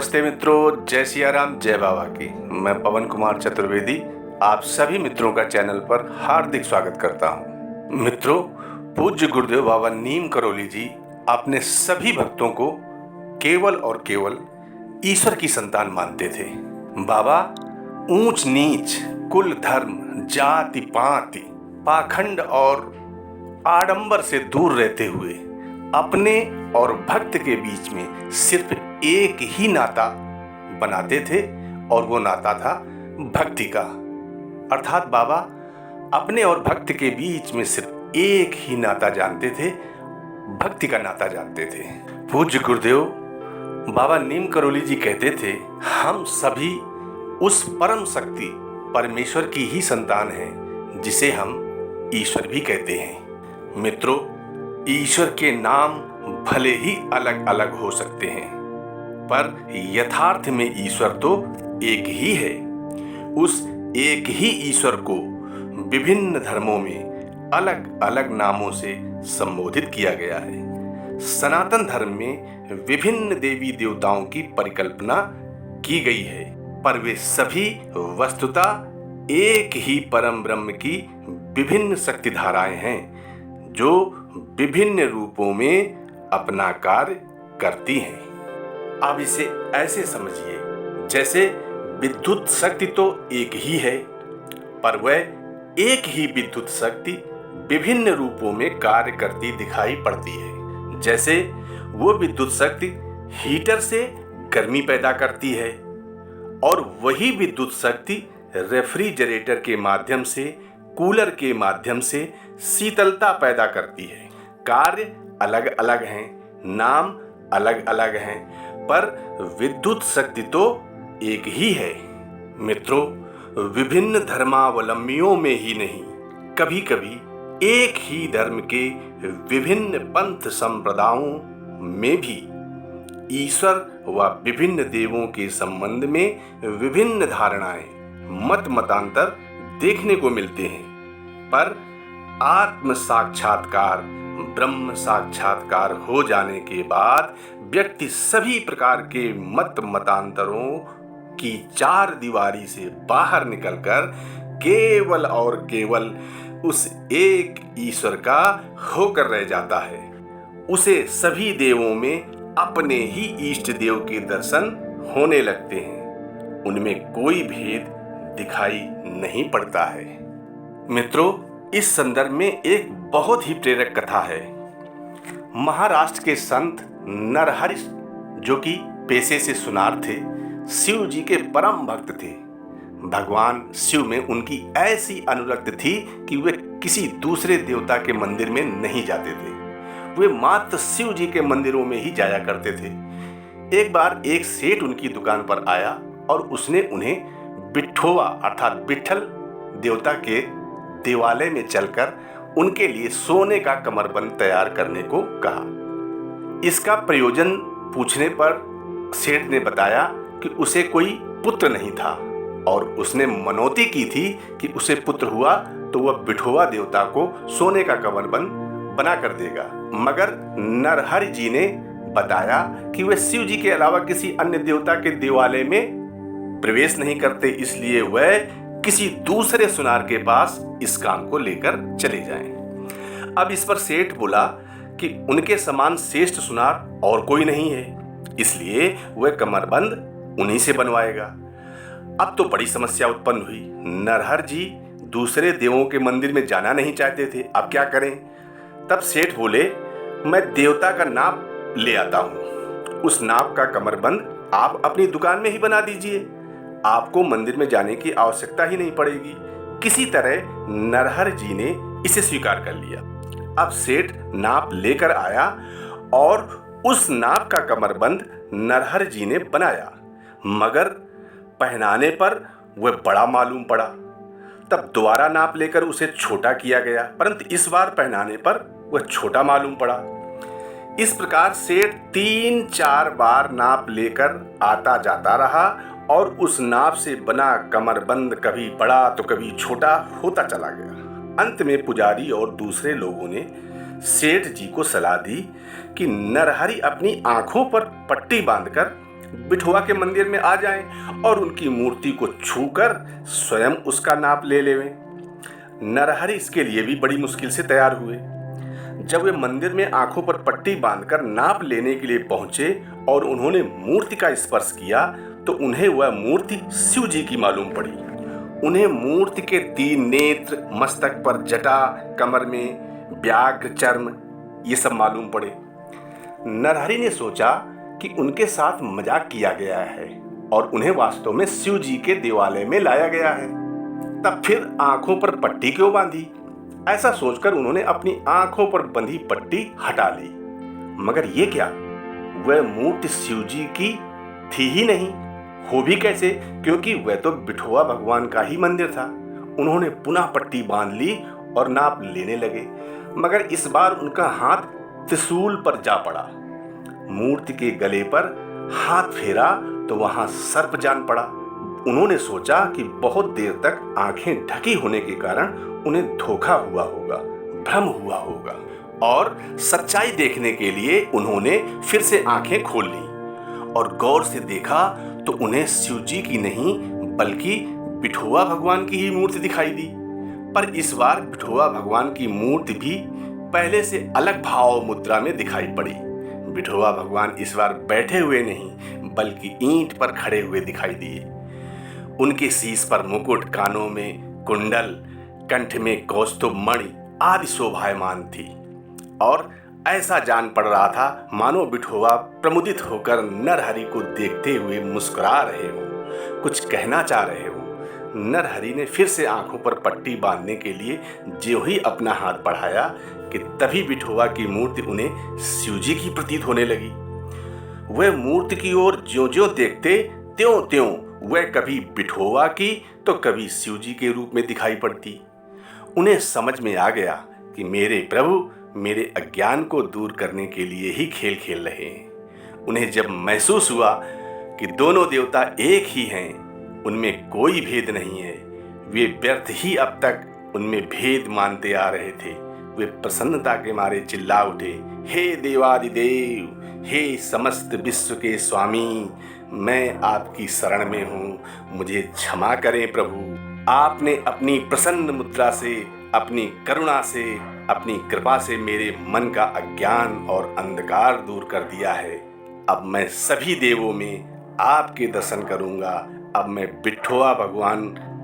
नमस्ते मित्रों, जय सिया राम, जय बाबा की। मैं पवन कुमार चतुर्वेदी आप सभी मित्रों का चैनल पर हार्दिक स्वागत करता हूं। मित्रों, पूज्य गुरुदेव बाबा नीम करौली जी अपने सभी भक्तों को केवल और केवल ईश्वर की संतान मानते थे। बाबा ऊंच नीच, कुल धर्म, जाति पाति, पाखंड और आडंबर से दूर रहते हुए अपने और भक्त के बीच में सिर्फ एक ही नाता बनाते थे और वो नाता था भक्ति का। अर्थात बाबा अपने और भक्त के बीच में सिर्फ एक ही नाता जानते थे, भक्ति का नाता जानते थे। पूज्य गुरुदेव बाबा नीम करौली जी कहते थे, हम सभी उस परम शक्ति परमेश्वर की ही संतान हैं जिसे हम ईश्वर भी कहते हैं। मित्रों, ईश्वर के नाम भले ही अलग अलग हो सकते हैं, पर यथार्थ में ईश्वर तो एक ही है। उस एक ही ईश्वर को विभिन्न धर्मों में अलग अलग नामों से संबोधित किया गया है। सनातन धर्म में विभिन्न देवी देवताओं की परिकल्पना की गई है, पर वे सभी वस्तुतः एक ही परम ब्रह्म की विभिन्न शक्ति धाराएं हैं जो विभिन्न रूपों में अपना कार्य करती हैं। अब इसे ऐसे समझिए जैसे विद्युत शक्ति तो एक ही है, पर वह एक ही विद्युत शक्ति विभिन्न रूपों में कार्य करती दिखाई पड़ती है। जैसे वो विद्युत शक्ति हीटर से गर्मी पैदा करती है और वही विद्युत शक्ति रेफ्रिजरेटर के माध्यम से, कूलर के माध्यम से शीतलता पैदा करती है। कार्य अलग अलग हैं, नाम अलग अलग हैं, पर विद्युत शक्ति तो एक ही है। मित्रों, विभिन्न धर्मावलंबियों में ही नहीं, कभी कभी एक ही धर्म के विभिन्न पंथ संप्रदायों में भी ईश्वर व विभिन्न देवों के संबंध में विभिन्न धारणाएं, मत मतांतर देखने को मिलते हैं। पर आत्म साक्षात्कार, ब्रह्म साक्षात्कार हो जाने के बाद व्यक्ति सभी प्रकार के मत मतांतरों की चार दीवारी से बाहर निकलकर केवल और केवल उस एक ईश्वर का होकर रह जाता है। उसे सभी देवों में अपने ही इष्ट देव के दर्शन होने लगते हैं, उनमें कोई भेद दिखाई नहीं पड़ता है। मित्रों, इस संदर्भ में एक बहुत ही प्रेरक कथा है। महाराष्ट्र के संत नरहरि, जो कि पेशे से सुनार थे, शिव जी के परम भक्त थे। भगवान शिव में उनकी ऐसी अनुरक्ति थी कि वे किसी दूसरे देवता के मंदिर में नहीं जाते थे, वे मात्र शिव जी के मंदिरों में ही जाया करते थे। एक बार एक सेठ उनकी दुकान पर आया और उसने उन्हें बिठोवा अर्थात विट्ठल देवता के देवालय में चलकर उनके लिए सोने का कमरबंद तैयार करने को कहा। इसका प्रयोजन पूछने पर सेठ ने बताया कि उसे कोई पुत्र नहीं था और उसने मनौती की थी कि उसे पुत्र हुआ तो वह बिठोवा देवता को सोने का कमरबंद बना कर देगा। मगर नरहरि जी ने बताया कि वे शिव जी के अलावा किसी अन्य देवता के देवालय में प्रवेश नहीं करते, इसलिए वह किसी दूसरे सुनार के पास इस काम को लेकर चले जाएं। अब इस पर सेठ बोला कि उनके समान श्रेष्ठ सुनार और कोई नहीं है, इसलिए वह कमरबंद उन्हीं से बनवाएगा। अब तो बड़ी समस्या उत्पन्न हुई। नरहरि जी दूसरे देवों के मंदिर में जाना नहीं चाहते थे, अब क्या करें? तब सेठ बोले, मैं देवता का नाप ले आता हूं, उस नाप का कमरबंद आप अपनी दुकान में ही बना दीजिए, आपको मंदिर में जाने की आवश्यकता ही नहीं पड़ेगी। किसी तरह नरहरि जी ने इसे स्वीकार कर लिया। अब सेठ नाप लेकर आया और उस नाप का कमरबंद नरहरि जी ने बनाया, मगर पहनाने पर वह बड़ा मालूम पड़ा। तब दोबारा नाप लेकर उसे छोटा किया गया, परंतु इस बार पहनाने पर वह छोटा मालूम पड़ा। इस प्रकार सेठ 3-4 बार नाप लेकर आता जाता रहा और उस नाप से बना कमरबंद कभी बड़ा तो कभी छोटा होता चला गया। अंत में पुजारी और दूसरे लोगों ने सेठ जी को सलाह दी कि नरहरि अपनी आंखों पर पट्टी बांधकर बिठवा के मंदिर में आ जाएं और उनकी मूर्ति को छूकर स्वयं उसका नाप ले लेवें। नरहरि इसके लिए भी बड़ी मुश्किल से तैयार हुए। जब वे मंदिर में आंखों पर पट्टी बांधकर नाप लेने के लिए पहुंचे और उन्होंने मूर्ति का स्पर्श किया तो उन्हें वह मूर्ति शिव जी की मालूम पड़ी। उन्हें मूर्ति के 3 नेत्र, मस्तक पर जटा, कमर में व्याघ्र चर्म, ये सब मालूम पड़े। नरहरि ने सोचा कि उनके साथ मजाक किया गया है और उन्हें वास्तव में शिव जी के देवालय में लाया गया है। तब फिर आंखों पर पट्टी क्यों बांधी? ऐसा सोचकर उन्होंने अपनी आंखों पर बंधी पट्टी हटा ली। मगर ये क्या, वह मूर्ति शिव जी की थी ही नहीं। हो भी कैसे, क्योंकि वह तो बिठवा भगवान का ही मंदिर था। उन्होंने पुनः पट्टी बांध ली और नाप लेने लगे, मगर इस बार उनका हाथ त्रिशूल पर जा पड़ा। मूर्ति के गले पर हाथ फेरा तो वहां सर्प जान पड़ा। उन्होंने सोचा कि बहुत देर तक आंखें ढकी होने के कारण उन्हें धोखा हुआ होगा, भ्रम हुआ होगा, और सच्चाई देखने के लिए उन्होंने फिर से आंखें खोल ली और गौर से देखा तो उन्हें शिव जी की नहीं बल्कि बिठवा भगवान की ही मूर्ति दिखाई दी। पर इस बार बिठवा भगवान की मूर्ति भी पहले से अलग भाव मुद्रा में दिखाई पड़ी। बिठवा भगवान इस बार बैठे हुए नहीं बल्कि ईंट पर खड़े हुए दिखाई दिए। उनके शीश पर मुकुट, कानों में कुंडल, कंठ में कौस्तुभ मणि आदि शोभायमान थी और ऐसा जान पड़ रहा था मानो बिठवा प्रमुदित होकर नरहरि को देखते हुए मुस्कुरा रहे हो, कुछ कहना चाह रहे हो। नरहरि ने फिर से आंखों पर पट्टी बांधने के लिए ज्यों ही अपना हाथ बढ़ाया कि तभी बिठवा की मूर्ति उन्हें शिव जी की प्रतीत होने लगी। वह मूर्ति की ओर ज्यों-ज्यों देखते त्यों-त्यों वह कभी बिठवा की तो कभी शिव जी के रूप में दिखाई पड़ती। उन्हें समझ में आ गया कि मेरे प्रभु मेरे अज्ञान को दूर करने के लिए ही खेल खेल रहे हैं। उन्हें जब महसूस हुआ कि दोनों देवता एक ही हैं, उनमें कोई भेद नहीं है, वे व्यर्थ ही अब तक उनमें भेद मानते आ रहे थे, वे प्रसन्नता के मारे चिल्ला उठे, हे देवादिदेव, हे समस्त विश्व के स्वामी, मैं आपकी शरण में हूँ, मुझे क्षमा करें प्रभु। आपने अपनी प्रसन्न मुद्रा से, अपनी करुणा से, अपनी कृपा से मेरे मन का अज्ञान और अंधकार दूर कर दिया है। अब मैं सभी देवों में आपके दर्शन करूंगा। अब मैं बिठवा भगवान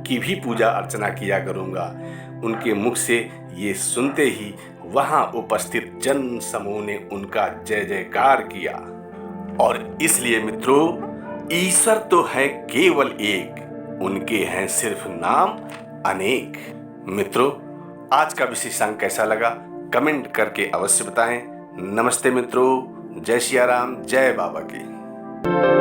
की भी पूजा अर्चना किया करूंगा। उनके मुख से ये सुनते ही वहां उपस्थित जन समूह ने उनका जय जयकार किया। और इसलिए मित्रों, ईश्वर तो है केवल एक, उनके हैं सिर्फ नाम अनेक। मित्रों, आज का विशेषांक कैसा लगा कमेंट करके अवश्य बताएं। नमस्ते मित्रों, जय सिया राम, जय बाबा की।